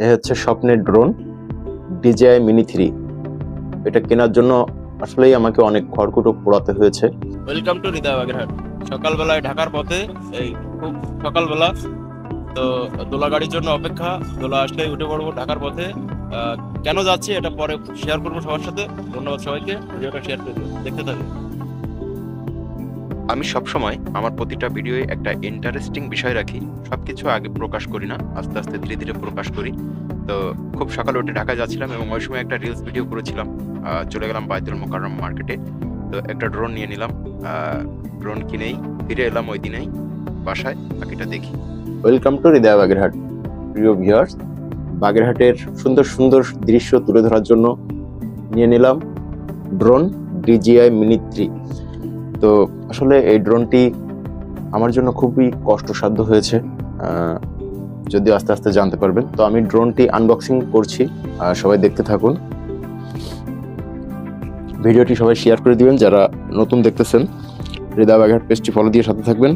এ হচ্ছে স্বপ্নের drone DJI Mini 3। এটা কেনার জন্য আসলেই আমাকে অনেক খড়কুটো পোড়াতে হয়েছে। ওয়েলকাম টু হৃদয় বাগেরহাট। সকালবেলায় ঢাকার পথে, এই খুব সকালবেলা তো দোলা গাড়ির জন্য অপেক্ষা। দোলা আসলেই উঠে পড়বো ঢাকার পথে। কেন যাচ্ছি এটা পরে শেয়ার করবো সবার সাথে। ধন্যবাদ সবাইকে, ভিডিওটা শেয়ার করে দেখতে থাকুন। আমি সবসময় আমার প্রতিটা ভিডিওয়ে একটা ইন্টারেস্টিং বিষয় রাখি। সবকিছু আগে প্রকাশ করি না, আস্তে আস্তে ধীরে ধীরে প্রকাশ করি। তো খুব সকালে উঠে ঢাকায় যাচ্ছিলাম এবং ওই সময় একটা রিলস ভিডিও করেছিলাম। চলে গেলাম বায়তুল মোকাররম মার্কেটে। তো একটা ড্রোন নিয়ে নিলাম। ড্রোন কিনেই ফিরে এলাম ওই দিনেই বাসায়। বাকিটা দেখি। ওয়েলকাম টু হৃদয় বাগেরহাট। প্রিয় ভিউয়ার্স, বাগেরহাটের সুন্দর সুন্দর দৃশ্য তুলে ধরার জন্য নিয়ে নিলাম ড্রোন DJI Mini 3। তো আসলে এই ড্রোনটি আমার জন্য খুবই কষ্টসাধ্য হয়েছে, যদিও আস্তে আস্তে জানতে পারবেন। তো আমি ড্রোনটি আনবক্সিং করছি, সবাই দেখতে থাকুন। ভিডিওটি সবাই শেয়ার করে দিবেন, যারা নতুন দেখতেছেন হৃদয় বাগেরহাট পেজটি ফলো দিয়ে সাথে থাকবেন।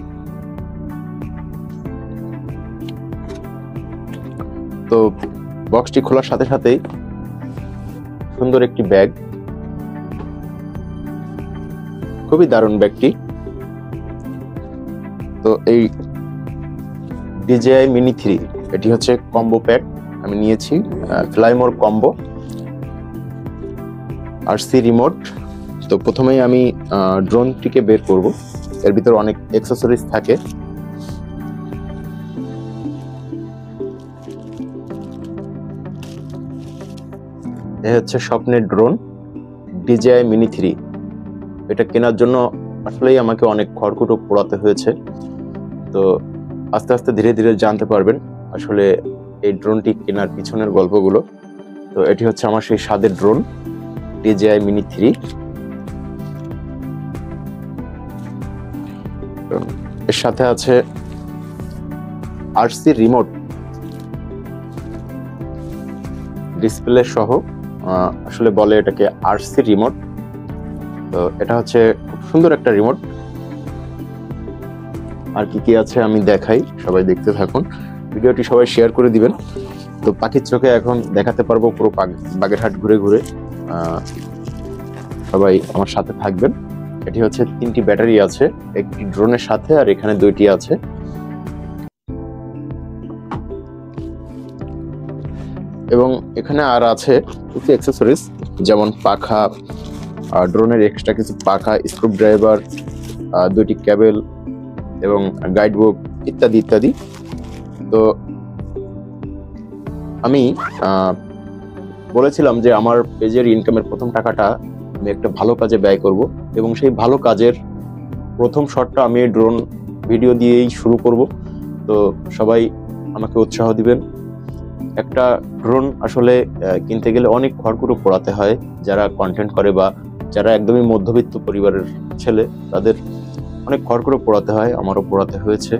তো বক্সটি খোলার সাথে সাথেই সুন্দর একটি ব্যাগ, খুবই দারুণ ব্যাগটি। তো এই DJI Mini 3 এটি হচ্ছে কম্বো প্যাক আমি নিয়েছি। Fly More combo, RC remote. তো প্রথমেই আমি ড্রোনটিকে বের করব। এর ভিতরে অনেক অ্যাক্সেসরিজ থাকে। এ হচ্ছে স্বপ্নের ড্রোন DJI Mini 3। এটা কেনার জন্য আসলেই আমাকে অনেক খড়কুটো পোড়াতে হয়েছে। তো আস্তে আস্তে ধীরে ধীরে জানতে পারবেন আসলে এই ড্রোনটি কেনার পিছনের গল্পগুলো। তো এটি হচ্ছে আমার সেই স্বাদের ড্রোন DJI Mini 3। এর সাথে আছে RC রিমোট ডিসপ্লে সহ। আসলে বলে এটাকে RC রিমোট। তো এটা হচ্ছে খুব সুন্দর একটা রিমোট। আর কি কি আছে আমি দেখাই, সবাই দেখতে থাকুন। ভিডিওটি সবাই শেয়ার করে দিবেন। তো পাখির চোখে এখন দেখাতে পারবো পুরো বাগেরহাট ঘুরে ঘুরে। সবাই আমার সাথে থাকবেন। এটি হচ্ছে 3টি ব্যাটারি আছে, একটি ড্রোনের সাথে, আর এখানে 2টি আছে। এবং এখানে আর আছে কিছু অ্যাক্সেসরিজ, যেমন পাখা, ড্রোনের এক্সট্রা কিছু পাখা, স্ক্রু ড্রাইভার, 2টি কেবল এবং গাইড বুক ইত্যাদি ইত্যাদি। তো আমি বলেছিলাম যে আমার পেজের ইনকামের প্রথম টাকাটা আমি একটা ভালো কাজে ব্যয় করব, এবং সেই ভালো কাজের প্রথম শটটা আমি ড্রোন ভিডিও দিয়েই শুরু করব। তো সবাই আমাকে উৎসাহ দিবেন। একটা ড্রোন আসলে কিনতে গেলে অনেক খড়কুটো পোড়াতে হয়। যারা কন্টেন্ট করে বা যারা একদমই মধ্যবিত্ত পরিবারের ছেলে, তাদের অনেক খড়কুটো পোড়াতে হয়, আমারও পোড়াতে হয়েছে।